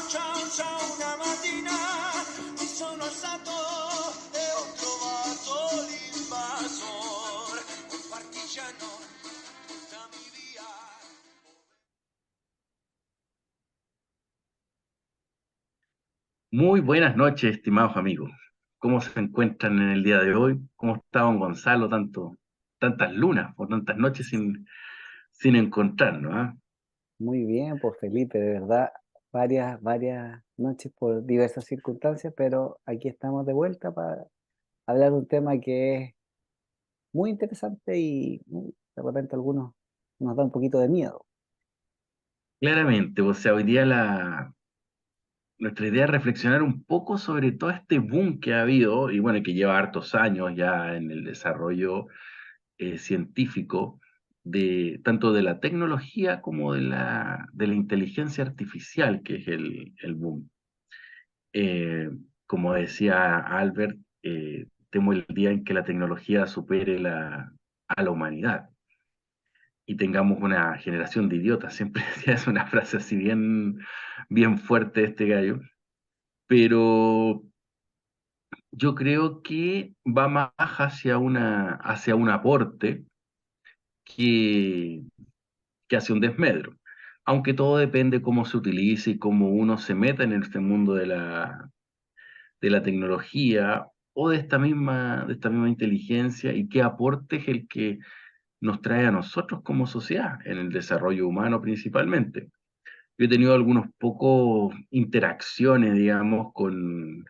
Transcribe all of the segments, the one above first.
ciao, ciao, una mattina mi sono alzato e ho trovato l'invasor, un partigiano, portami via. Muy buenas noches, estimados amigos. ¿Cómo se encuentran en el día de hoy? ¿Cómo está don Gonzalo? Tantas lunas o tantas noches sin encontrarnos, ¿ah? Muy bien, pues Felipe, de verdad, varias noches por diversas circunstancias, pero aquí estamos de vuelta para hablar de un tema que es muy interesante y de repente a algunos nos da un poquito de miedo. Claramente, o sea, hoy día nuestra idea es reflexionar un poco sobre todo este boom que ha habido y bueno, que lleva hartos años ya en el desarrollo científico de tanto de la tecnología como de la inteligencia artificial, que es el boom. Eh, Como decía Albert, temo el día en que la tecnología supere a la humanidad y tengamos una generación de idiotas. Siempre es una frase así bien fuerte este gallo, pero yo creo que va más hacia un aporte que, que hacia un desmedro. Aunque todo depende cómo se utilice y cómo uno se meta en este mundo de la tecnología o de esta misma inteligencia y qué aporte es el que nos trae a nosotros como sociedad, en el desarrollo humano principalmente. Yo he tenido algunos pocos interacciones, digamos, con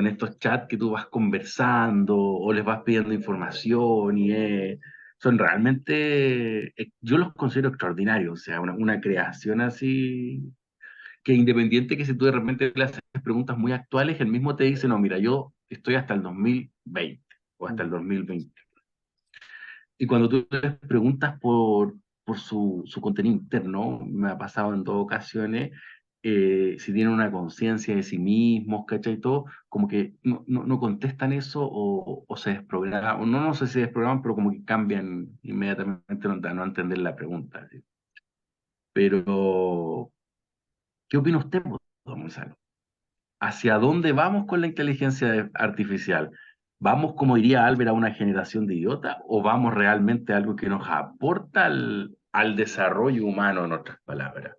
estos chats que tú vas conversando o les vas pidiendo información y son realmente, yo los considero extraordinarios, o sea, una creación así que independiente que si tú de repente le haces preguntas muy actuales, él mismo te dice, no, mira, yo estoy hasta el 2020 o hasta el Mm. 2020. Y cuando tú les preguntas por su contenido interno, me ha pasado en dos ocasiones, si tienen una conciencia de sí mismos, ¿cachai? Y todo, como que no contestan eso o se desprograman, o no sé si se desprograman, pero como que cambian inmediatamente, no entender la pregunta, ¿sí? Pero, ¿qué opina usted, don Gonzalo? ¿Hacia dónde vamos con la inteligencia artificial? ¿Vamos, como diría Albert, a una generación de idiotas o vamos realmente a algo que nos aporta al desarrollo humano, en otras palabras?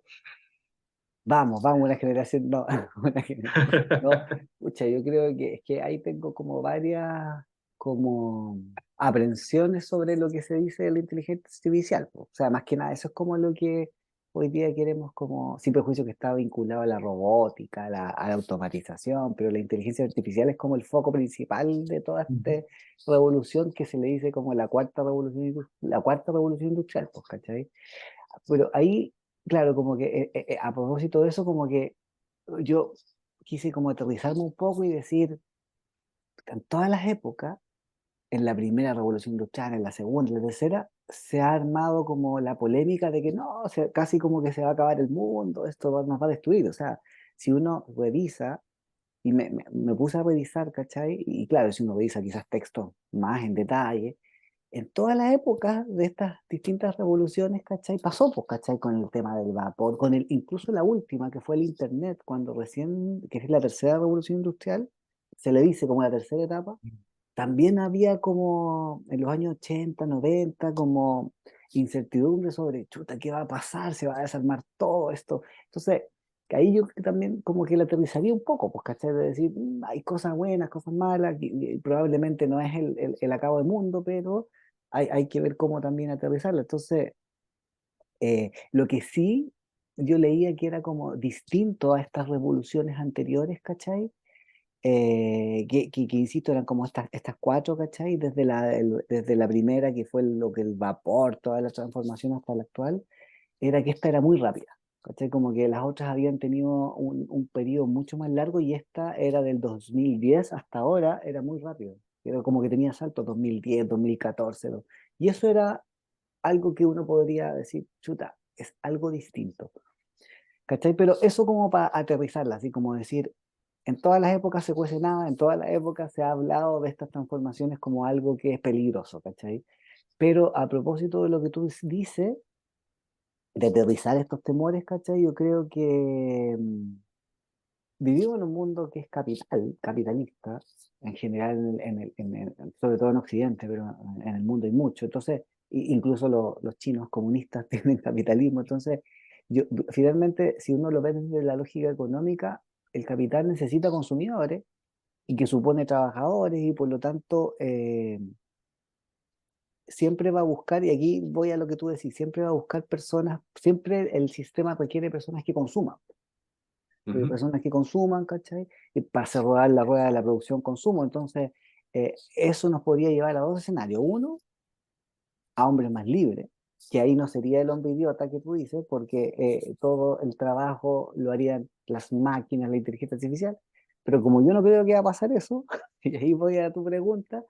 Vamos, una generación, no, una generación, no, pucha, yo creo que es que ahí tengo como varias como aprensiones sobre lo que se dice de la inteligencia artificial, po. O sea, más que nada, eso es como lo que hoy día queremos como, sin prejuicio que está vinculado a la robótica, a la automatización, pero la inteligencia artificial es como el foco principal de toda Ujú. esta revolución que se le dice como la cuarta revolución industrial, pues, ¿cachai? Pero ahí, claro, como que a propósito de eso, como que yo quise como aterrizarme un poco y decir, en todas las épocas, en la primera revolución industrial, en la segunda, en la tercera, se ha armado como la polémica de que no, o sea, casi como que se va a acabar el mundo, nos va a destruir. O sea, si uno revisa, y me puse a revisar, ¿cachai? Y claro, si uno revisa quizás textos más en detalle, en todas las épocas de estas distintas revoluciones, ¿cachai? Pasó, pues, ¿cachai? Con el tema del vapor, incluso la última, que fue el Internet, cuando recién, que es la tercera revolución industrial, se le dice como la tercera etapa, también había como en los años 80 90 como incertidumbre sobre, chuta, ¿qué va a pasar? ¿Se va a desarmar todo esto? Entonces, que ahí yo también como que la aterrizaría un poco, pues, ¿cachai? De decir, hay cosas buenas, cosas malas, y probablemente no es el acabo del mundo, pero hay que ver cómo también aterrizarlo. Entonces, lo que sí yo leía que era como distinto a estas revoluciones anteriores, ¿cachai? Que insisto, eran como estas cuatro, ¿cachai? Desde la primera, que fue lo que el vapor, toda la transformación hasta la actual, era que esta era muy rápida, ¿cachai? Como que las otras habían tenido un periodo mucho más largo y esta era del 2010 hasta ahora, era muy rápido. Era como que tenía saltos 2010, 2014, ¿no? Y eso era algo que uno podría decir, chuta, es algo distinto, ¿cachai? Pero eso como para aterrizarla, así como decir, en todas las épocas se cuece nada, en todas las épocas se ha hablado de estas transformaciones como algo que es peligroso, ¿cachai? Pero a propósito de lo que tú dices, de aterrizar estos temores, ¿cachai? Yo creo que vivimos en un mundo que es capitalista, en general, sobre todo en Occidente, pero en el mundo hay mucho. Entonces, incluso los chinos comunistas tienen capitalismo. Entonces, finalmente, si uno lo ve desde la lógica económica, el capital necesita consumidores y que supone trabajadores y por lo tanto siempre va a buscar, y aquí voy a lo que tú decís, siempre va a buscar personas, siempre el sistema requiere personas que consuman, Ujú, personas que consuman, ¿cachai? Y para hacer rodar la rueda de la producción-consumo. Entonces, eso nos podría llevar a dos escenarios. Uno, a hombres más libres, que ahí no sería el hombre idiota que tú dices, porque todo el trabajo lo harían las máquinas, la inteligencia artificial. Pero como yo no creo que va a pasar eso, y ahí voy a tu pregunta,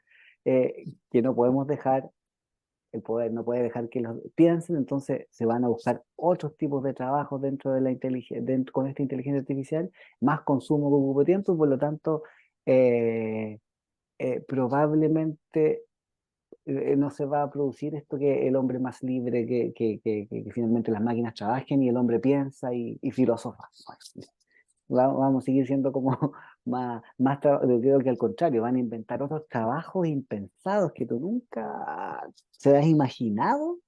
que no podemos dejar el poder no puede dejar que los piensen, entonces se van a buscar otros tipos de trabajos dentro de la inteligencia, con esta inteligencia artificial, más consumo que ocupa tiempo, y por lo tanto, eh, probablemente no se va a producir esto que el hombre más libre, que finalmente las máquinas trabajen y el hombre piensa y filosofa. Vamos a seguir siendo como yo creo que al contrario, van a inventar otros trabajos impensados que tú nunca se has imaginado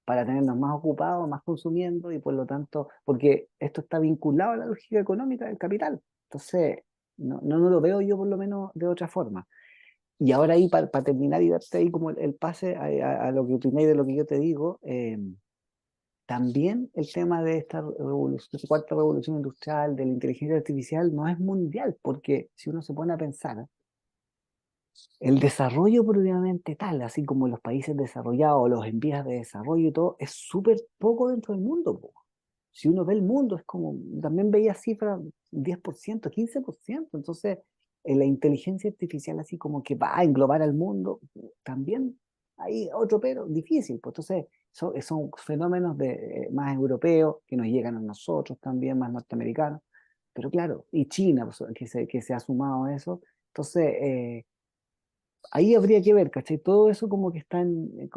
para tenernos más ocupados, más consumiendo y por lo tanto, porque esto está vinculado a la lógica económica del capital. Entonces, no lo veo yo por lo menos de otra forma. Y ahora ahí, para terminar y darte ahí como el pase a lo que opináis de lo que yo te digo, también el tema de esta cuarta revolución industrial, de la inteligencia artificial, no es mundial, porque si uno se pone a pensar, el desarrollo propiamente tal, así como los países desarrollados, los en vías de desarrollo y todo, es súper poco dentro del mundo, po. Si uno ve el mundo, es como, también veía cifras 10%, 15%. Entonces, la inteligencia artificial así como que va a englobar al mundo, también hay otro pero difícil. Pues entonces, son fenómenos más europeos que nos llegan a nosotros también, más norteamericanos. Pero claro, y China, pues, que se ha sumado a eso. Entonces, ahí habría que ver, ¿cachai? Todo eso como que está en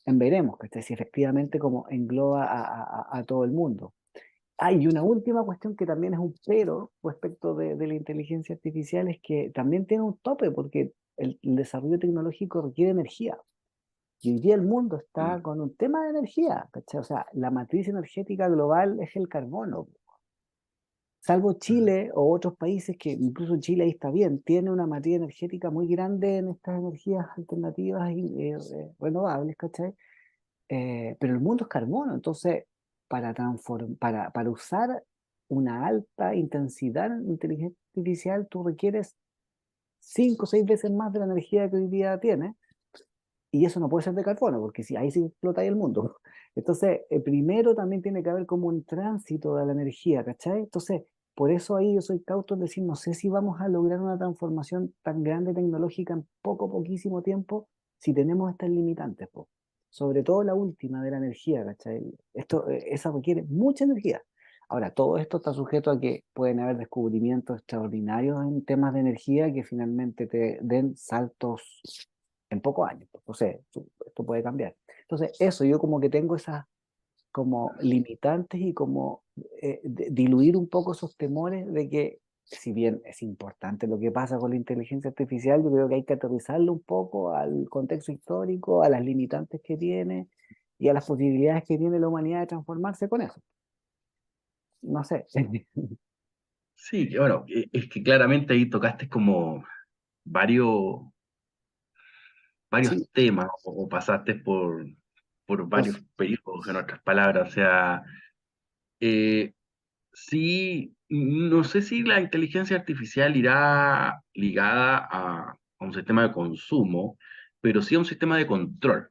veremos, ¿cachai? Si efectivamente como engloba a todo el mundo. Hay una última cuestión que también es un pero respecto de la inteligencia artificial, es que también tiene un tope porque el desarrollo tecnológico requiere energía. Y hoy día el mundo mm, está con un tema de energía, ¿cachai? O sea, la matriz energética global es el carbono. Salvo mm. Chile o otros países, que incluso Chile ahí está bien, tiene una matriz energética muy grande en estas energías alternativas y renovables, ¿cachai? Pero el mundo es carbono. Entonces, para usar una alta intensidad en inteligencia artificial, tú requieres 5 o 6 veces más de la energía que hoy día tiene, y eso no puede ser de carbono, porque si ahí sí explota ahí el mundo. Entonces, primero también tiene que haber como un tránsito de la energía, ¿cachai? Entonces, por eso ahí yo soy cauto en decir, no sé si vamos a lograr una transformación tan grande tecnológica en poquísimo tiempo, si tenemos estas limitantes, po. Sobre todo la última de la energía, ¿cachai? Esa requiere mucha energía. Ahora, todo esto está sujeto a que pueden haber descubrimientos extraordinarios en temas de energía que finalmente te den saltos en pocos años. Pues, no sé, esto puede cambiar. Entonces, eso, yo como que tengo esas como limitantes y como diluir un poco esos temores de que, si bien es importante lo que pasa con la inteligencia artificial, yo creo que hay que aterrizarlo un poco al contexto histórico, a las limitantes que tiene y a las posibilidades que tiene la humanidad de transformarse con eso. No sé. Sí, que bueno, es que claramente ahí tocaste como varios, varios Sí, temas o pasaste por varios pues, periodos, en otras palabras. O sea, eh, sí, no sé si la inteligencia artificial irá ligada a un sistema de consumo, pero sí a un sistema de control.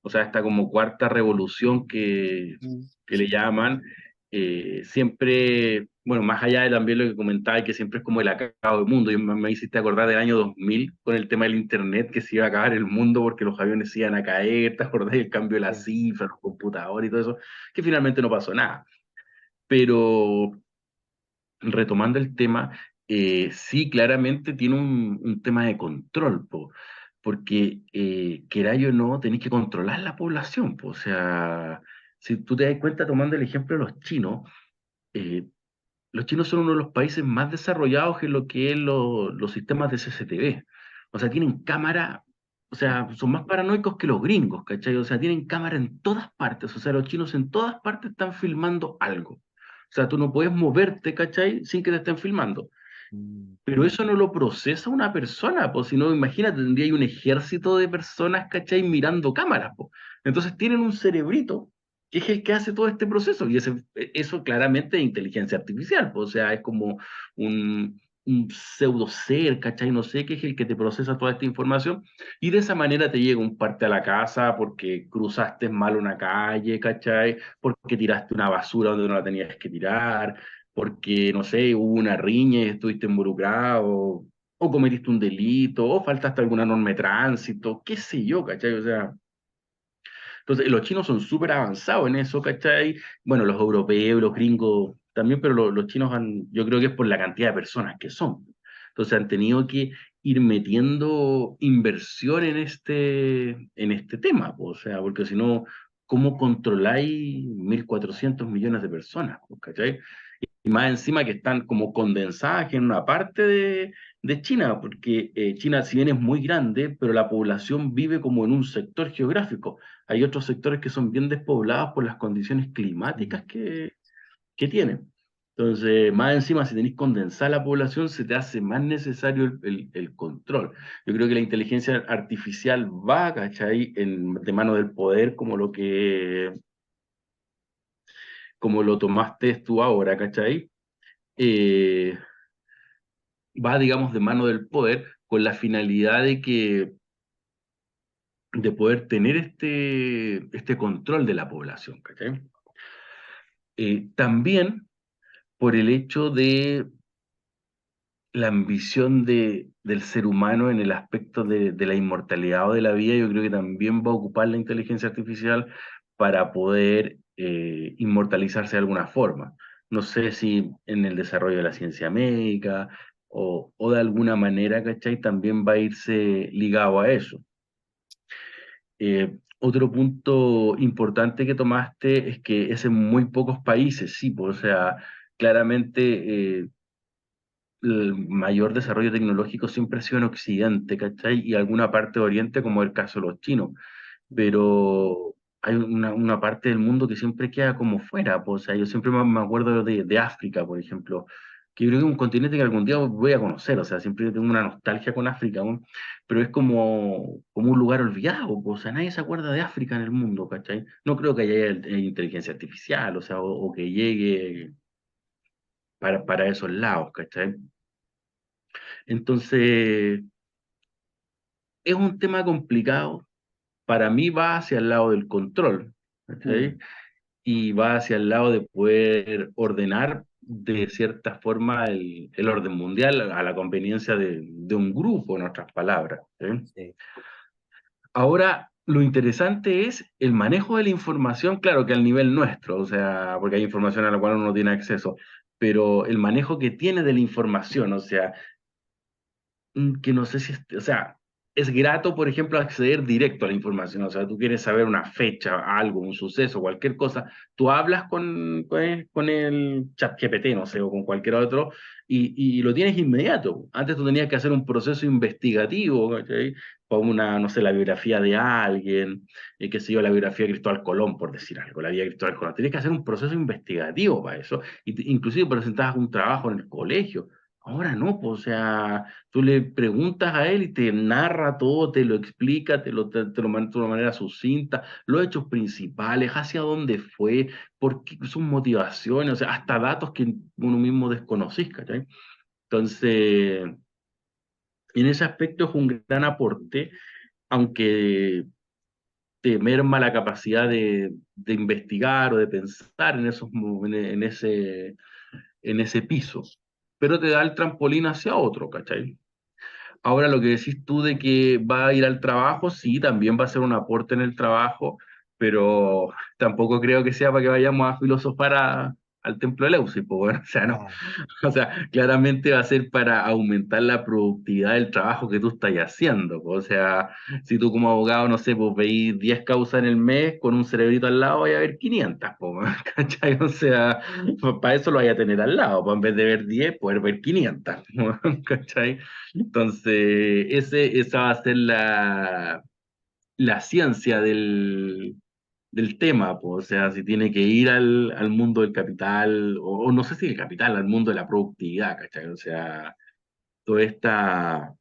O sea, esta como cuarta revolución mm, que le llaman, siempre, bueno, más allá de también lo que comentaba, que siempre es como el acabado del mundo. Me hiciste acordar del año 2000 con el tema del internet, que se iba a acabar el mundo porque los aviones se iban a caer, ¿te acordás del cambio de las sí, cifras, los computadores y todo eso? Que finalmente no pasó nada. Pero retomando el tema, sí, claramente tiene un tema de control, po, porque queráis o no, tenéis que controlar la población, po. O sea, si tú te das cuenta, tomando el ejemplo de los chinos, eh, los chinos son uno de los países más desarrollados en lo que es los sistemas de CCTV. O sea, tienen cámara, o sea, son más paranoicos que los gringos, ¿cachai? O sea, tienen cámara en todas partes. O sea, los chinos en todas partes están filmando algo. O sea, tú no puedes moverte, ¿cachai? Sin que te estén filmando. Mm. Pero eso no lo procesa una persona, pues si no, imagínate, tendría ahí un ejército de personas, ¿cachai? Mirando cámaras, pues. Entonces tienen un cerebrito que es el que hace todo este proceso, y eso claramente es inteligencia artificial, pues, o sea, es como un pseudo ser, ¿cachai? No sé, que es el que te procesa toda esta información, y de esa manera te llega un parte a la casa porque cruzaste mal una calle, ¿cachai? Porque tiraste una basura donde no la tenías que tirar, porque, no sé, hubo una riña y estuviste involucrado, o cometiste un delito, o faltaste alguna norma de tránsito, qué sé yo, ¿cachai? O sea, entonces los chinos son súper avanzados en eso, ¿cachai? Bueno, los europeos, los gringos también, pero los chinos yo creo que es por la cantidad de personas que son. Entonces han tenido que ir metiendo inversión en este tema, po, o sea, porque si no, ¿cómo controláis 1.400 millones de personas, po, ¿cachai? Y más encima que están como condensadas en una parte de China, porque China, si bien es muy grande, pero la población vive como en un sector geográfico. Hay otros sectores que son bien despoblados por las condiciones Mm. climáticas que tienen. Entonces, más encima, si tenéis condensada la población, se te hace más necesario el control. Yo creo que la inteligencia artificial va, ¿cachai?, de mano del poder, como lo tomaste tú ahora, ¿cachai? Eh, Va, digamos, de mano del poder con la finalidad de poder tener este control de la población, ¿cachai? También por el hecho de la ambición del ser humano en el aspecto de la inmortalidad o de la vida, yo creo que también va a ocupar la inteligencia artificial para poder inmortalizarse de alguna forma. No sé si en el desarrollo de la ciencia médica o de alguna manera, ¿cachai? También va a irse ligado a eso. Otro punto importante que tomaste es que es en muy pocos países, sí, pues, o sea, claramente el mayor desarrollo tecnológico siempre ha sido en Occidente, ¿cachai? Y alguna parte de Oriente, como el caso de los chinos, pero hay una parte del mundo que siempre queda como fuera, pues, o sea, yo siempre me acuerdo de África, por ejemplo, que yo creo que es un continente que algún día voy a conocer, o sea, siempre tengo una nostalgia con África, ¿no? Pero es como un lugar olvidado, pues, o sea, nadie se acuerda de África en el mundo, ¿cachai? No creo que haya inteligencia artificial, o sea, o que llegue para esos lados, ¿cachai? Entonces, es un tema complicado. Para mí va hacia el lado del control, ¿cachai? Mm. Y va hacia el lado de poder ordenar de cierta forma el orden mundial a la conveniencia de un grupo, en otras palabras, ¿sí? Sí. Ahora, lo interesante es el manejo de la información, claro que al nivel nuestro, o sea, porque hay información a la cual uno no tiene acceso, pero el manejo que tiene de la información, o sea, que no sé si, o sea, es grato, por ejemplo, acceder directo a la información. O sea, tú quieres saber una fecha, algo, un suceso, cualquier cosa, tú hablas con el chat GPT, no sé, o con cualquier otro, y lo tienes inmediato. Antes tú tenías que hacer un proceso investigativo, ¿cachai? Para una, no sé, la biografía de alguien, qué sé yo, la biografía de Cristóbal Colón, por decir algo, la vida de Cristóbal Colón. Tenías que hacer un proceso investigativo para eso, y inclusive presentabas un trabajo en el colegio. Ahora no, pues, o sea, tú le preguntas a él y te narra todo, te lo explica, te lo maneja de una manera sucinta, los hechos principales, hacia dónde fue, por qué, sus motivaciones, o sea, hasta datos que uno mismo desconocís, ¿cachai? Entonces, en ese aspecto es un gran aporte, aunque te merma la capacidad de investigar o de pensar en ese piso, pero te da el trampolín hacia otro, ¿cachai? Ahora lo que decís tú de que va a ir al trabajo, sí, también va a ser un aporte en el trabajo, pero tampoco creo que sea para que vayamos a filosofar a al templo de Leucis, pues, bueno, o sea, no, Claro. o sea, claramente va a ser para aumentar la productividad del trabajo que tú estás haciendo, pues, o sea, si tú como abogado, no sé, pues veis 10 causas en el mes, con un cerebrito al lado, vaya a ver 500, pues, bueno, ¿cachai? O sea, pues, para eso lo vaya a tener al lado, pues en vez de ver 10, poder ver 500, pues, ¿cachai? Entonces, esa va a ser la ciencia del tema, pues, o sea, si tiene que ir al mundo del capital, o no sé si el capital, al mundo de la productividad, ¿cachai? O sea, toda esta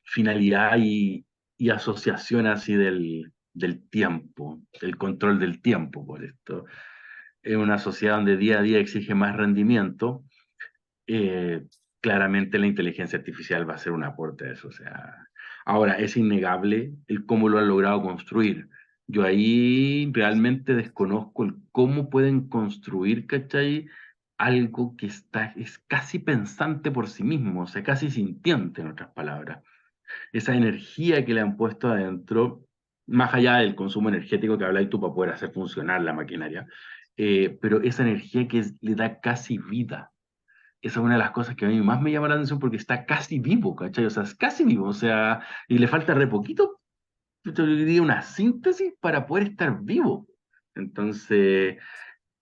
finalidad y asociación así del tiempo, el control del tiempo, por esto. Es una sociedad donde día a día exige más rendimiento, eh, claramente la inteligencia artificial va a ser un aporte a eso. O sea, ahora es innegable el cómo lo han logrado construir. Yo ahí realmente desconozco el cómo pueden construir, ¿cachai? Algo que es casi pensante por sí mismo, o sea, casi sintiente, en otras palabras. Esa energía que le han puesto adentro, más allá del consumo energético que habláis tú para poder hacer funcionar la maquinaria, pero esa energía le da casi vida. Esa es una de las cosas que a mí más me llama la atención porque está casi vivo, ¿cachai? O sea, es casi vivo, o sea, y le falta re poquito, yo te diría una síntesis para poder estar vivo. Entonces,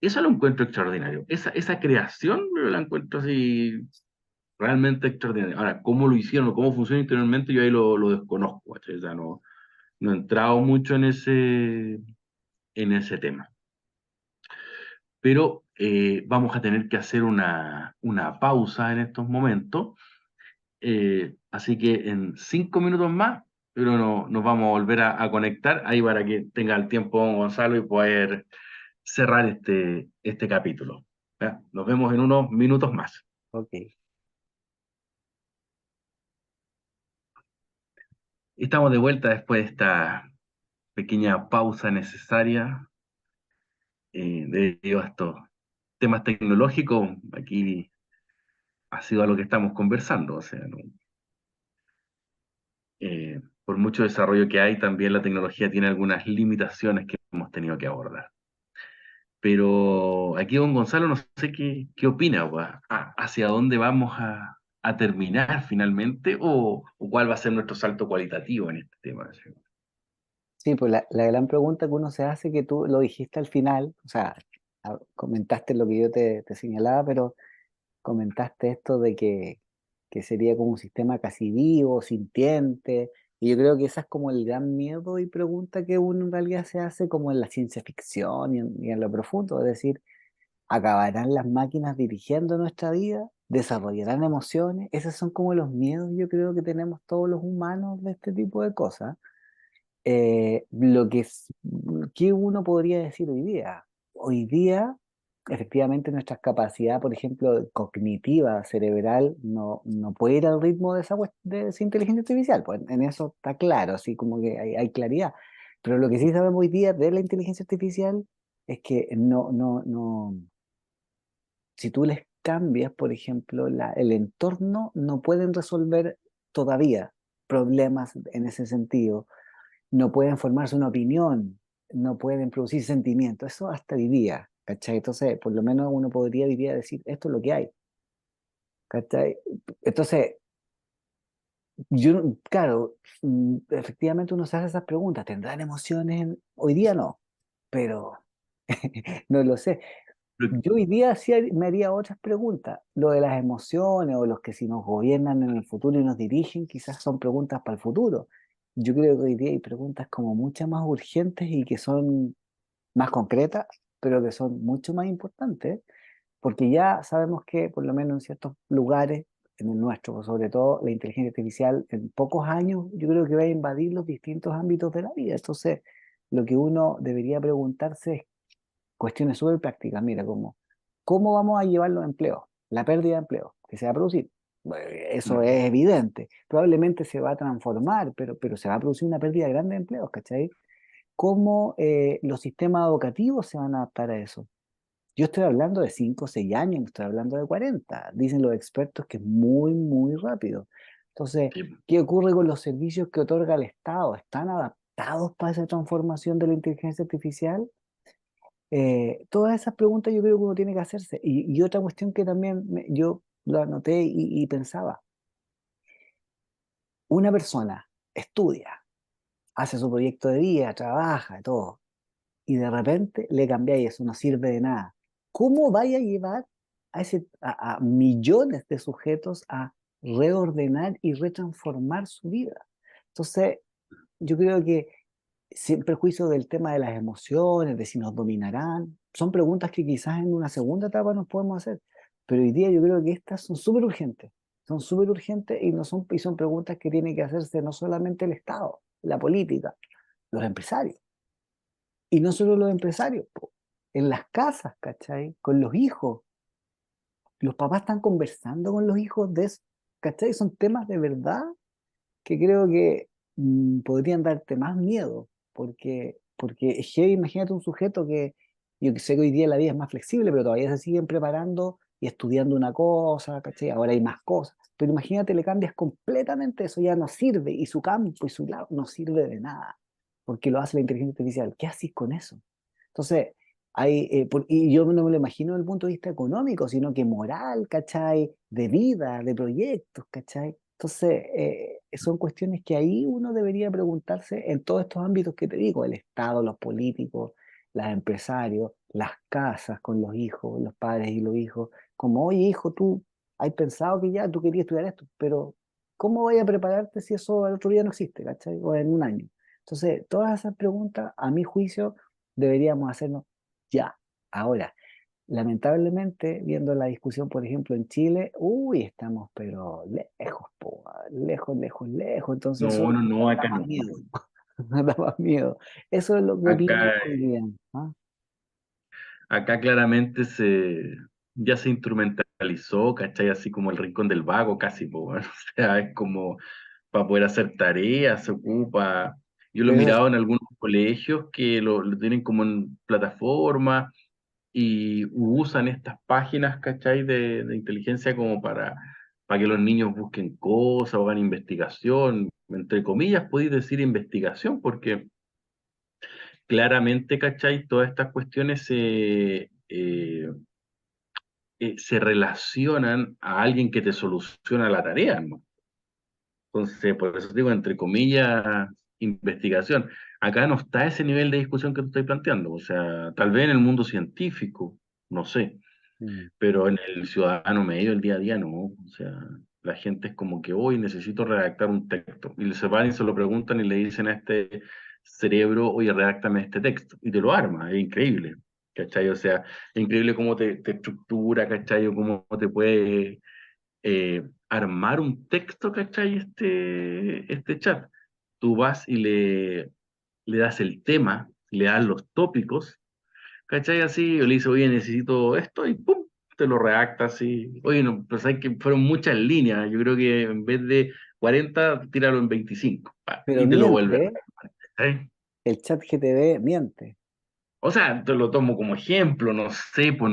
eso lo encuentro extraordinario. Esa creación la encuentro así realmente extraordinaria. Ahora, cómo lo hicieron o cómo funciona interiormente, yo ahí lo desconozco, ¿cachai? O sea, no he entrado mucho en ese tema. Pero vamos a tener que hacer una pausa en estos momentos. Así que en 5 minutos más, pero nos vamos a volver a conectar ahí para que tenga el tiempo don Gonzalo y poder cerrar este capítulo. ¿Ya? Nos vemos en unos minutos más. Ok. Estamos de vuelta después de esta pequeña pausa necesaria debido a estos temas tecnológicos. Aquí ha sido a lo que estamos conversando. O sea, por mucho desarrollo que hay, también la tecnología tiene algunas limitaciones que hemos tenido que abordar. Pero aquí don Gonzalo, no sé qué opina, pues, hacia dónde vamos a terminar finalmente o cuál va a ser nuestro salto cualitativo en este tema. ¿Sí? Sí, pues la gran pregunta que uno se hace, que tú lo dijiste al final, o sea, comentaste lo que yo te señalaba, pero comentaste esto de que sería como un sistema casi vivo, sintiente, y yo creo que esa es como el gran miedo y pregunta que uno en realidad se hace como en la ciencia ficción y en lo profundo, es decir, ¿acabarán las máquinas dirigiendo nuestra vida? ¿Desarrollarán emociones? Esos son como los miedos, yo creo que tenemos todos los humanos de este tipo de cosas. Lo que es, ¿qué uno podría decir hoy día? Hoy día, efectivamente, nuestra capacidad, por ejemplo, cognitiva, cerebral, no puede ir al ritmo de esa inteligencia artificial. Pues en eso está claro, así como que hay claridad. Pero lo que sí sabemos hoy día de la inteligencia artificial es que si tú les cambias, por ejemplo, el entorno, no pueden resolver todavía problemas en ese sentido, no pueden formarse una opinión, no pueden producir sentimientos, eso hasta hoy día, ¿cachai? Entonces, por lo menos uno podría hoy día decir, esto es lo que hay, ¿cachai? Entonces, claro, efectivamente uno se hace esas preguntas, ¿tendrán emociones? Hoy día no, pero no lo sé. Yo hoy día sí me haría otras preguntas. Lo de las emociones o los que si nos gobiernan en el futuro y nos dirigen, quizás son preguntas para el futuro. Yo creo que hoy día hay preguntas como muchas más urgentes y que son más concretas, pero que son mucho más importantes, porque ya sabemos que por lo menos en ciertos lugares, en el nuestro, pues, sobre todo la inteligencia artificial, en pocos años yo creo que va a invadir los distintos ámbitos de la vida. Entonces, lo que uno debería preguntarse es cuestiones súper prácticas, mira, como, ¿cómo vamos a llevar los empleos? La pérdida de empleos que se va a producir. Eso Mm. es evidente. Probablemente se va a transformar, pero se va a producir una pérdida grande de empleos, ¿cachai? ¿Cómo los sistemas educativos se van a adaptar a eso? Yo estoy hablando de 5 o 6 años, no estoy hablando de 40. Dicen los expertos que es muy, muy rápido. Entonces, Sí. ¿qué ocurre con los servicios que otorga el Estado? ¿Están adaptados para esa transformación de la inteligencia artificial? Todas esas preguntas yo creo que uno tiene que hacerse. Y otra cuestión que también yo lo anoté y pensaba, una persona estudia, hace su proyecto de vida, trabaja, todo, y de repente le cambiáis eso, no sirve de nada. ¿Cómo vaya a llevar a millones de sujetos a reordenar y retransformar su vida? Entonces, yo creo que sin perjuicio del tema de las emociones, de si nos dominarán, son preguntas que quizás en una segunda etapa nos podemos hacer, pero hoy día yo creo que estas son súper urgentes y son preguntas que tiene que hacerse no solamente el Estado, la política, los empresarios, y no solo los empresarios, po, en las casas, ¿cachai? Con los hijos, los papás están conversando con los hijos de eso, ¿cachai? Son temas de verdad que creo que podrían darte más miedo, porque es heavy, imagínate un sujeto que yo que sé que hoy día la vida es más flexible, pero todavía se siguen preparando y estudiando una cosa, ¿cachai? Ahora hay más cosas, pero imagínate, le cambias completamente, eso ya no sirve, y su campo y su lado no sirve de nada, porque lo hace la inteligencia artificial. ¿Qué haces con eso? Entonces, y yo no me lo imagino desde el punto de vista económico, sino que moral, ¿cachai? De vida, de proyectos, ¿cachai? Entonces, son cuestiones que ahí uno debería preguntarse en todos estos ámbitos que te digo, el Estado, los políticos, los empresarios, las casas con los hijos, los padres y los hijos, como, oye, hijo, tú has pensado que ya tú querías estudiar esto, pero ¿cómo vaya a prepararte si eso al otro día no existe, ¿cachai? O en un año. Entonces, todas esas preguntas, a mi juicio, deberíamos hacernos ya, ahora. Lamentablemente, viendo la discusión, por ejemplo, en Chile, uy, estamos pero lejos, po, lejos, lejos, lejos. Entonces eso No, no, no, da acá más no. miedo, da más miedo. Eso es lo que opino yo Acá, hoy día. ¿Ah? acá claramente ya se instrumentalizó, ¿cachai? Así como el rincón del vago, casi, po, weón. O sea, es como para poder hacer tareas, se ocupa. Yo lo he Pero eso, mirado en algunos colegios que lo tienen como en plataforma y usan estas páginas, ¿cachai? De inteligencia como para que los niños busquen cosas o hagan investigación. Entre comillas, podéis decir investigación, porque claramente, ¿cachai? Todas estas cuestiones se relacionan a alguien que te soluciona la tarea, ¿no? Entonces, por eso digo, entre comillas, investigación. Acá no está ese nivel de discusión que tú estás planteando. O sea, tal vez en el mundo científico, no sé, mm, pero en el ciudadano medio, el día a día, no. O sea, la gente es como que hoy necesito redactar un texto. Y se van y se lo preguntan y le dicen a este cerebro, oye, redáctame este texto. Y te lo arma, es increíble. ¿Cachai? O sea, es increíble cómo te estructura, ¿cachai? O cómo te puede armar un texto, ¿cachai? Este chat. Tú vas y le das el tema, le das los tópicos, ¿cachai? Así, o le dices, oye, necesito esto, y ¡pum! Te lo redacta así. Oye, no, pues hay que fueron muchas líneas. Yo creo que en vez de 40 tíralo en 25, pa, pero y te lo vuelve. miente, ¿Cachai? el chat GTV miente. O sea, te lo tomo como ejemplo, no sé, pues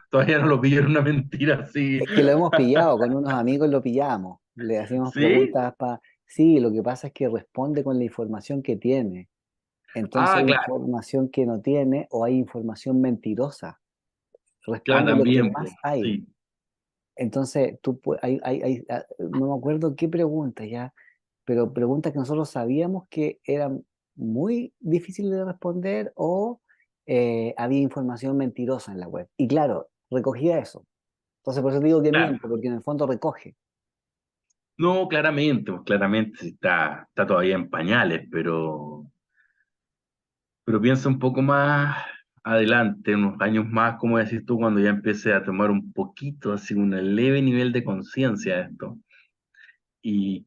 todavía no lo pillo en una mentira así. Es que lo hemos pillado, con unos amigos lo pillamos. Le hacemos ¿Sí? preguntas para... Sí, lo que pasa es que responde con la información que tiene. Entonces Ah, hay claro, información que no tiene o hay información mentirosa. claro, Responde lo que también, más pues, hay. sí. Entonces, no me acuerdo qué pregunta ya, pero preguntas que nosotros sabíamos que eran muy difíciles de responder o había información mentirosa en la web. Y claro, recogía eso. Entonces, por eso digo que Claro. miente, porque en el fondo recoge. No, claramente, pues claramente sí está todavía en pañales, pero piensa un poco más adelante, unos años más, como decís tú, cuando ya empiece a tomar un poquito, así un leve nivel de conciencia de esto, y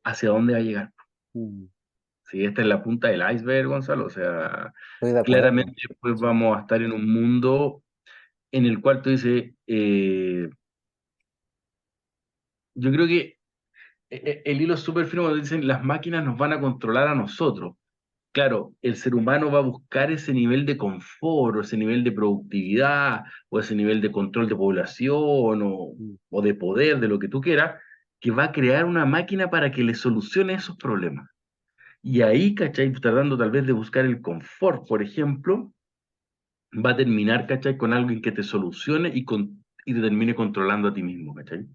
hacia dónde va a llegar. Mm, Si esta es la punta del iceberg, Gonzalo, o sea, estoy de acuerdo. claramente pues Sí. vamos a estar en un mundo en el cual tú dices, yo creo que el hilo es súper fino cuando dicen las máquinas nos van a controlar a nosotros. Claro, el ser humano va a buscar ese nivel de confort, o ese nivel de productividad, o ese nivel de control de población, Mm. o de poder, de lo que tú quieras, que va a crear una máquina para que le solucione esos problemas. Y ahí, ¿cachai? Tratando tal vez de buscar el confort, por ejemplo, va a terminar, ¿cachai? Con alguien que te solucione y te termine controlando a ti mismo, ¿cachai?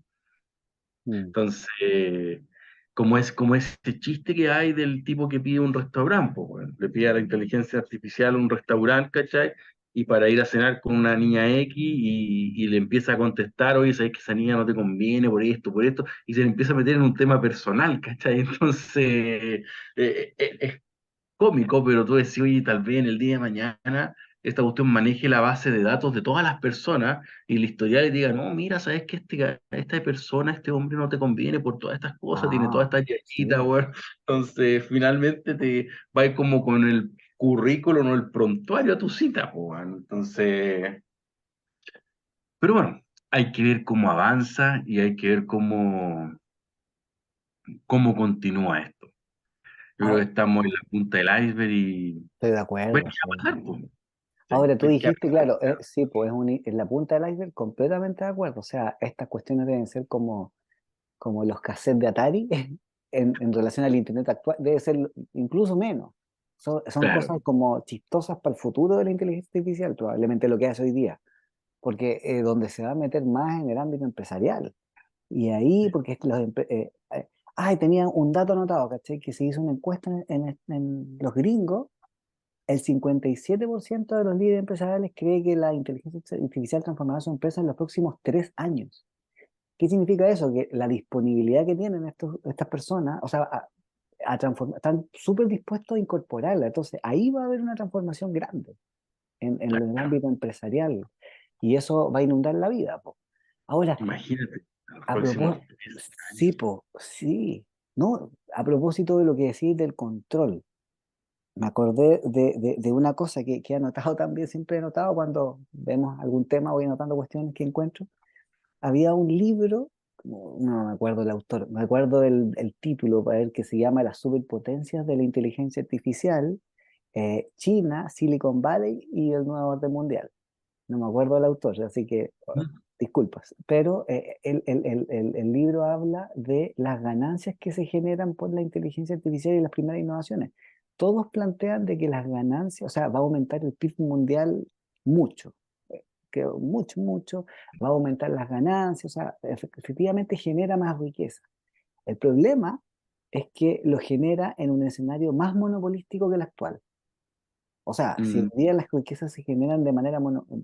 Mm. Entonces, como ese chiste que hay del tipo que pide un restaurante, pues, weón. Le pide a la inteligencia artificial un restaurante, ¿cachai? Y para ir a cenar con una niña X y le empieza a contestar, oye, sabes que esa niña no te conviene por esto, y se le empieza a meter en un tema personal, ¿cachai? Entonces, es cómico, pero tú decís, oye, tal vez en el día de mañana esta cuestión maneje la base de datos de todas las personas y el historial y diga, no, mira, sabes que esta persona, este hombre no te conviene por todas estas cosas, tiene todas Ah, estas sí. yayitas, weón. Entonces, finalmente te va a ir como con el currículum o el prontuario a tu cita, po, weón. Entonces, pero bueno, hay que ver cómo avanza y hay que ver cómo continúa esto. Yo creo Ah, que estamos en la punta del iceberg y estoy de bueno, acuerdo, ¿qué sí. va a pasar, po? Sí, Ahora tú hay que dijiste, claro, sí, pues es la punta del iceberg, completamente de acuerdo. O sea, estas cuestiones deben ser como los cassettes de Atari en relación al Internet actual, debe ser incluso menos. Son claro, cosas como chistosas para el futuro de la inteligencia artificial, probablemente lo que hace hoy día, porque donde se va a meter más en el ámbito empresarial. Y ahí, porque tenía un dato anotado, ¿cachai? Que se hizo una encuesta en los gringos. El 57% de los líderes empresariales cree que la inteligencia artificial transformará su empresa en los próximos 3 años. ¿Qué significa eso? Que la disponibilidad que tienen estas personas, o sea, a transformar, están súper dispuestos a incorporarla. Entonces, ahí va a haber una transformación grande en el claro. ámbito empresarial y eso va a inundar la vida, po. Ahora, Imagínate, en los a próximos propósito, 3 años. sí, po, sí, ¿no? A propósito de lo que decís del control. Me acordé de una cosa que he anotado también, siempre he notado cuando vemos algún tema, voy anotando cuestiones que encuentro. Había un libro, no me acuerdo el autor, me acuerdo el título para ver que se llama Las superpotencias de la inteligencia artificial, China, Silicon Valley y el nuevo orden mundial. No me acuerdo el autor, así que disculpas, pero el libro habla de las ganancias que se generan por la inteligencia artificial y las primeras innovaciones. Todos plantean de que las ganancias, o sea, va a aumentar el PIB mundial mucho, que mucho, mucho, va a aumentar las ganancias, o sea, efectivamente genera más riqueza. El problema es que lo genera en un escenario más monopolístico que el actual. O sea, si hoy Mm, día las riquezas se generan de manera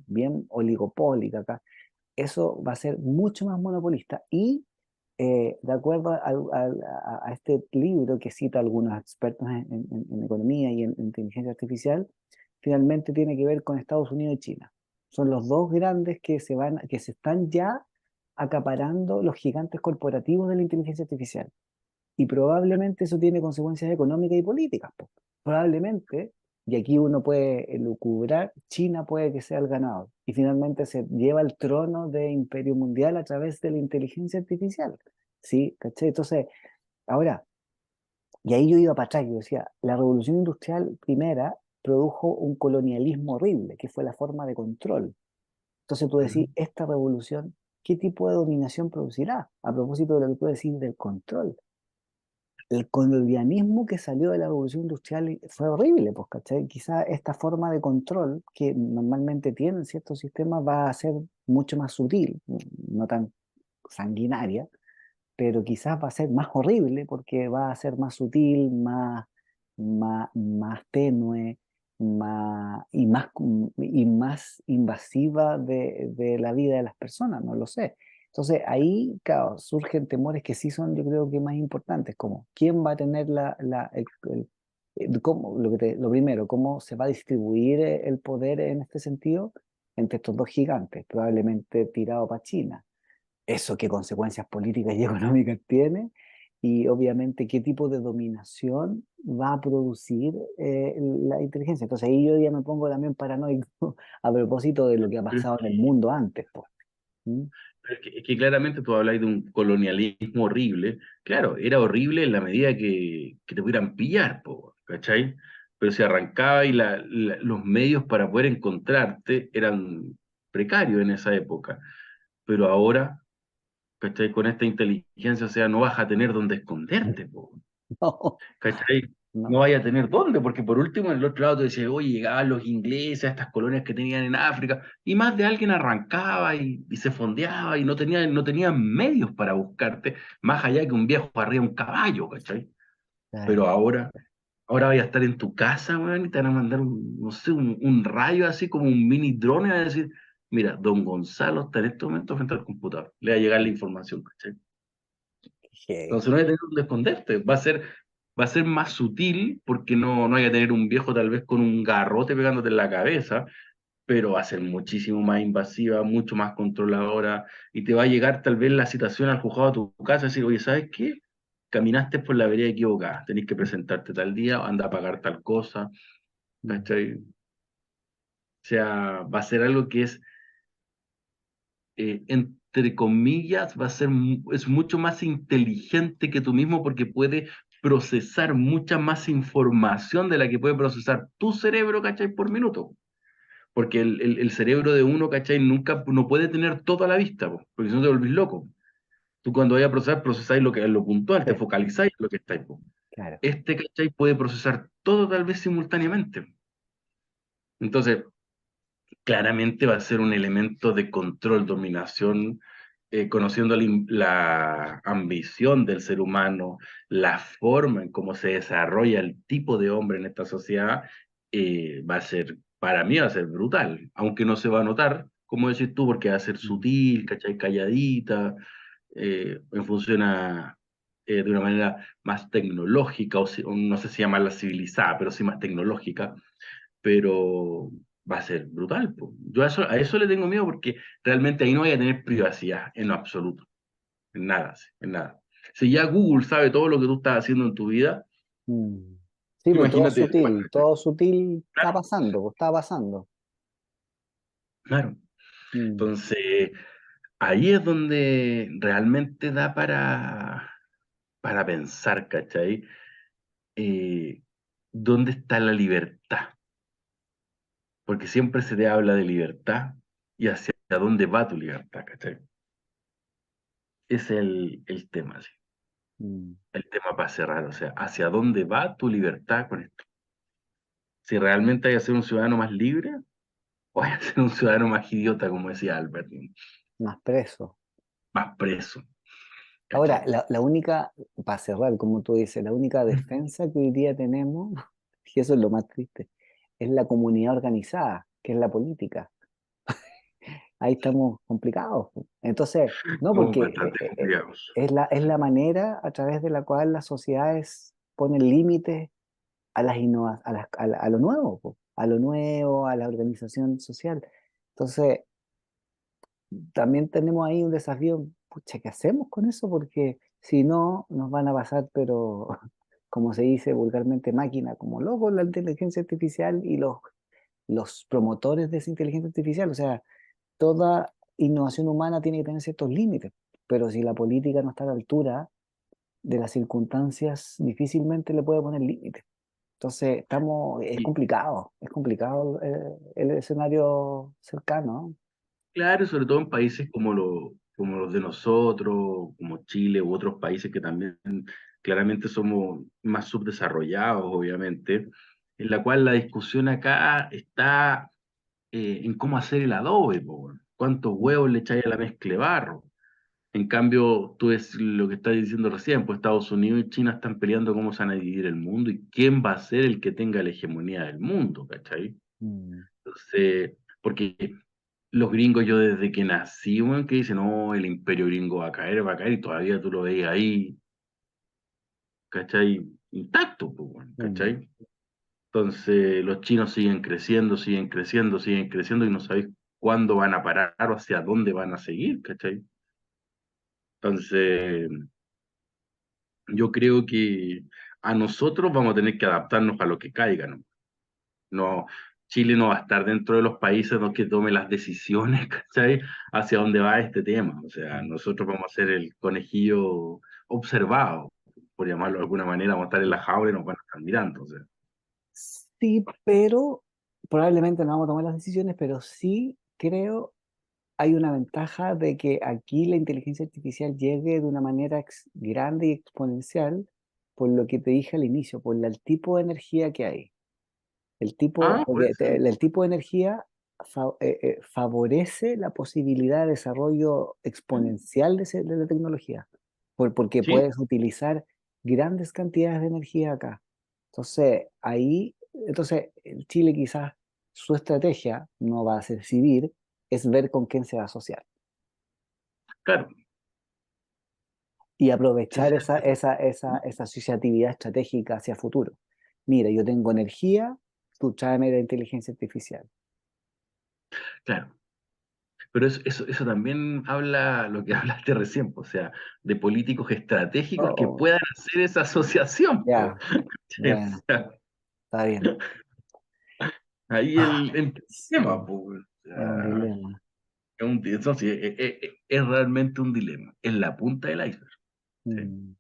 bien oligopólica acá, eso va a ser mucho más monopolista y de acuerdo a este libro que cita algunos expertos en economía y en inteligencia artificial, finalmente tiene que ver con Estados Unidos y China. Son los dos grandes que se están ya acaparando los gigantes corporativos de la inteligencia artificial. Y probablemente eso tiene consecuencias económicas y políticas, po. Probablemente, y aquí uno puede elucubrar, China puede que sea el ganador. Y finalmente se lleva el trono de imperio mundial a través de la inteligencia artificial. ¿Sí? ¿Cachai? Entonces, ahora, y ahí yo iba para atrás, yo decía, la revolución industrial primera produjo un colonialismo horrible, que fue la forma de control. Entonces tú decís, mm, esta revolución, ¿qué tipo de dominación producirá? A propósito de lo que tú decís del control, el colonialismo que salió de la revolución industrial fue horrible, pues, ¿cachai? Quizá esta forma de control que normalmente tienen ciertos sistemas va a ser mucho más sutil, no tan sanguinaria, pero quizás va a ser más horrible porque va a ser más sutil, más tenue, y más invasiva de la vida de las personas, no lo sé. Entonces ahí, claro, surgen temores que sí son, yo creo que más importantes, como quién va a tener lo primero, cómo se va a distribuir el poder en este sentido entre estos dos gigantes, probablemente tirado para China, eso qué consecuencias políticas y económicas tiene y obviamente qué tipo de dominación va a producir la inteligencia. Entonces ahí yo ya me pongo también paranoico a propósito de lo que ha pero pasado en el mundo antes, po. ¿Mm? es que claramente tú habláis de un colonialismo horrible. Claro, era horrible en la medida que te pudieran pillar, po, ¿cachai? Pero se arrancaba y los medios para poder encontrarte eran precarios en esa época. Pero ahora, ¿cachai? Con esta inteligencia, o sea, no vas a tener dónde esconderte, po, No, ¿cachai? no no, vaya a tener dónde, porque por último en el otro lado te decía, oye, llegaban los ingleses a estas colonias que tenían en África, y más de alguien arrancaba y se fondeaba y no tenía medios para buscarte, más allá que un viejo arriba de un caballo, ¿cachai? Pero claro. ahora vaya a estar en tu casa, weón, y te van a mandar no sé, un rayo así como un mini drone a decir, mira, don Gonzalo está en este momento frente al computador, le va a llegar la información, ¿cachai? Heavy. Entonces no hay que tener dónde esconderte, va a ser más sutil porque no hay que tener un viejo tal vez con un garrote pegándote en la cabeza, pero va a ser muchísimo más invasiva, mucho más controladora, y te va a llegar tal vez la citación al juzgado a tu casa y decir, oye, ¿sabes qué? Caminaste por la vereda equivocada, tenés que presentarte tal día, anda a pagar tal cosa, Mm, ¿cachai? O sea, va a ser algo que es, entre comillas, es mucho más inteligente que tú mismo porque puede procesar mucha más información de la que puede procesar tu cerebro, ¿cachai? Por minuto. Porque el cerebro de uno, ¿cachai? Nunca, no puede tener todo a la vista, po, porque si no te volvís loco. Tú cuando vayas a procesar, procesáis lo puntual, te sí, focalizáis en lo que estáis, po. claro. ¿Cachai? Puede procesar todo tal vez simultáneamente. Entonces, claramente va a ser un elemento de control, dominación, conociendo la ambición del ser humano, la forma en cómo se desarrolla el tipo de hombre en esta sociedad, va a ser, para mí va a ser brutal, aunque no se va a notar, como decís tú, porque va a ser Mm, sutil, ¿cachai? Calladita, en función de una manera más tecnológica, o no sé si llamarla civilizada, pero sí más tecnológica, pero va a ser brutal, po. Yo a eso le tengo miedo porque realmente ahí no voy a tener privacidad en lo absoluto, en nada, sí, en nada. Si ya Google sabe todo lo que tú estás haciendo en tu vida, mm. Sí, pues imagínate, todo sutil está claro, pasando, pues, está pasando. claro. Mm, Entonces, ahí es donde realmente da para pensar, ¿cachai? Eh, ¿Dónde está la libertad? Porque siempre se te habla de libertad y hacia dónde va tu libertad, ¿cachai? Ese es el tema, sí. mm. El tema para cerrar, o sea, ¿hacia dónde va tu libertad con esto? Si realmente hay que ser un ciudadano más libre o hay que ser un ciudadano más idiota, como decía Albert, ¿no? Más preso. Más preso, Ahora, ¿cachai? la única, para cerrar, como tú dices, la única defensa que hoy día tenemos, y eso es lo más triste, es la comunidad organizada, que es la política. Ahí estamos complicados, po. Entonces, no, Somos porque bastante complicados. es la manera a través de la cual las sociedades ponen límites a las a lo nuevo, po, a lo nuevo, a la organización social. Entonces, también tenemos ahí un desafío, pucha, ¿qué hacemos con eso? Porque si no, nos van a pasar, pero como se dice vulgarmente, máquina, como locos la inteligencia artificial y los promotores de esa inteligencia artificial. O sea, toda innovación humana tiene que tener ciertos límites, pero si la política no está a la altura de las circunstancias, difícilmente le puede poner límites. Entonces, Y es complicado el escenario cercano, claro, sobre todo en países como los de nosotros, como Chile u otros países que también claramente somos más subdesarrollados, obviamente, en la cual la discusión acá está en cómo hacer el adobe, po, weón. ¿Cuántos ¿no? huevos le echáis a la mezcla de barro? En cambio, tú es lo que estás diciendo recién, pues Estados Unidos y China están peleando cómo se van a dividir el mundo y quién va a ser el que tenga la hegemonía del mundo, ¿cachai? Mm, Entonces, porque los gringos, yo desde que nací, weón, que dicen, no, el imperio gringo va a caer, y todavía tú lo ves ahí, ¿cachai? Intacto, pues, weón, mm. ¿cachai? Entonces, los chinos siguen creciendo, siguen creciendo, siguen creciendo y no sabéis cuándo van a parar o hacia dónde van a seguir, ¿cachai? Entonces, yo creo que a nosotros vamos a tener que adaptarnos a lo que caiga, ¿no? No, Chile no va a estar dentro de los países los que tomen las decisiones, ¿cachai? Hacia dónde va este tema. O sea, Mm. nosotros vamos a ser el conejillo observado, por llamarlo de alguna manera, vamos a estar en la jaula y nos van a estar mirando. O sea, Sí, pero probablemente no vamos a tomar las decisiones, pero sí creo hay una ventaja de que aquí la inteligencia artificial llegue de una manera grande y exponencial, por lo que te dije al inicio, por el tipo de energía que hay. El tipo, Ah, puede porque ser. el tipo de energía favorece la posibilidad de desarrollo exponencial de la tecnología, porque Sí, puedes utilizar grandes cantidades de energía acá. Entonces, el Chile quizás su estrategia no va a ser decidir, es ver con quién se va a asociar claro. y Ese aprovechar es el tema. esa asociatividad estratégica hacia futuro. Mira, yo tengo energía, tú tráeme la inteligencia artificial. Claro. Pero eso también habla lo que hablaste recién, po, o sea, de políticos estratégicos que Oh, puedan hacer esa asociación, po. ya, O bueno, sea, está bien. ahí Ah, el tema, sí, po, o es un sea, dilema. entonces, es realmente un dilema, es la punta del iceberg. Sí. Mm.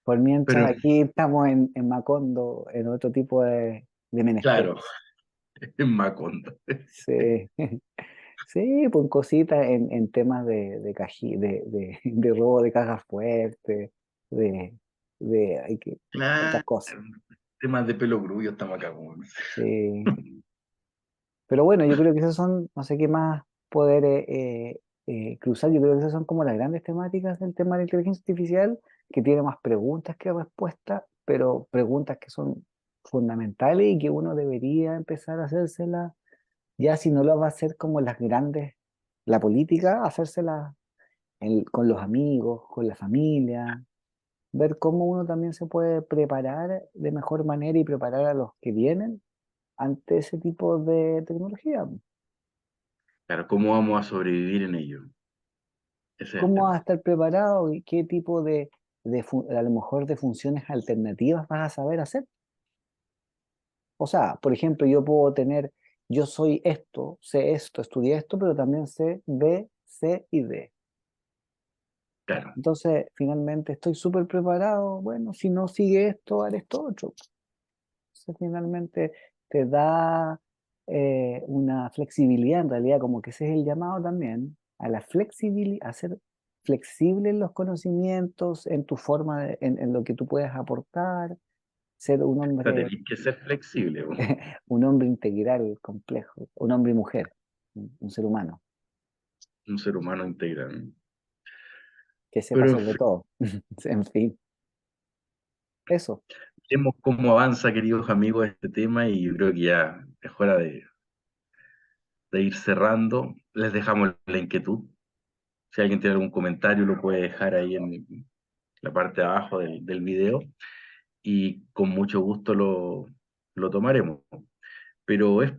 Por mientras Pero aquí estamos en Macondo, en otro tipo de claro, menesteres. es Macondo. Sí, sí, pues cositas en temas de robo de cajas fuertes, de, hartas Claro, cosas. temas de pelo grullo estamos acá, po. Sí. Pero bueno, yo creo que esos son, no sé qué más poder cruzar. Yo creo que esas son como las grandes temáticas del tema de la inteligencia artificial, que tiene más preguntas que respuestas, pero preguntas que son fundamentales y que uno debería empezar a hacérselas, ya si no lo va a hacer como las grandes, la política, hacérselas con los amigos, con la familia, ver cómo uno también se puede preparar de mejor manera y preparar a los que vienen ante ese tipo de tecnología. Claro, ¿cómo vamos a sobrevivir en ello? Ese es el ¿Cómo vas a tema. estar preparado y qué tipo a lo mejor de funciones alternativas vas a saber hacer? O sea, por ejemplo, yo soy esto, sé esto, estudié esto, pero también sé B, C y D. Claro, Entonces, finalmente estoy súper preparado. Bueno, si no sigue esto, haré esto otro. Entonces, finalmente te da una flexibilidad, en realidad, como que ese es el llamado también, a la flexibilidad, a ser flexible en los conocimientos, en tu forma, en lo que tú puedes aportar, ser o sea, tenéis que ser flexible, po. un hombre integral, complejo, un hombre y mujer, un ser humano, Un ser humano integral. que sepa Pero en hacer de fin, todo. En fin, eso. vemos cómo avanza, queridos amigos, este tema y yo creo que ya es hora de ir cerrando. Les dejamos la inquietud. Si alguien tiene algún comentario, lo puede dejar ahí en la parte de abajo del video y con mucho gusto lo tomaremos. Pero es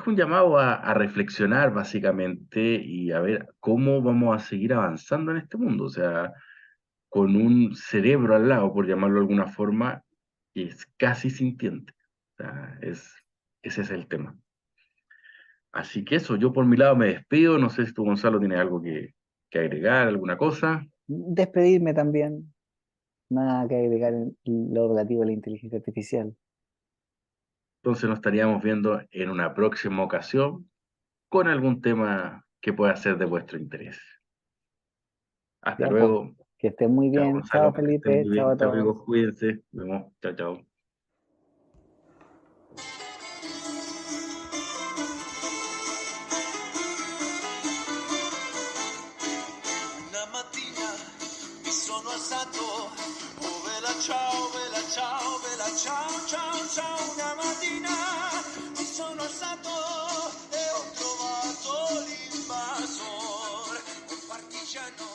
un llamado a reflexionar básicamente y a ver cómo vamos a seguir avanzando en este mundo. O sea, con un cerebro al lado, por llamarlo de alguna forma, que es casi sintiente. O sea, ese es el tema. Así que eso, yo por mi lado me despido. No sé si tú, Gonzalo, tienes algo que agregar, alguna cosa. Despedirme también, nada que agregar en lo relativo a la inteligencia artificial. Entonces nos estaríamos viendo en una próxima ocasión con algún tema que pueda ser de vuestro interés. Hasta Ya, pues, luego. que estén muy Chao, bien. Chao, Gonzalo, que estén Felipe. muy Chao bien. a Chao, todos. amigos, cuídense. Nos vemos. Chao, chao. Una mattina mi sono alzato, oh vela ciao, vela ciao, ciao, ciao. Una mattina mi sono alzato e ho trovato l'invasor, un partigiano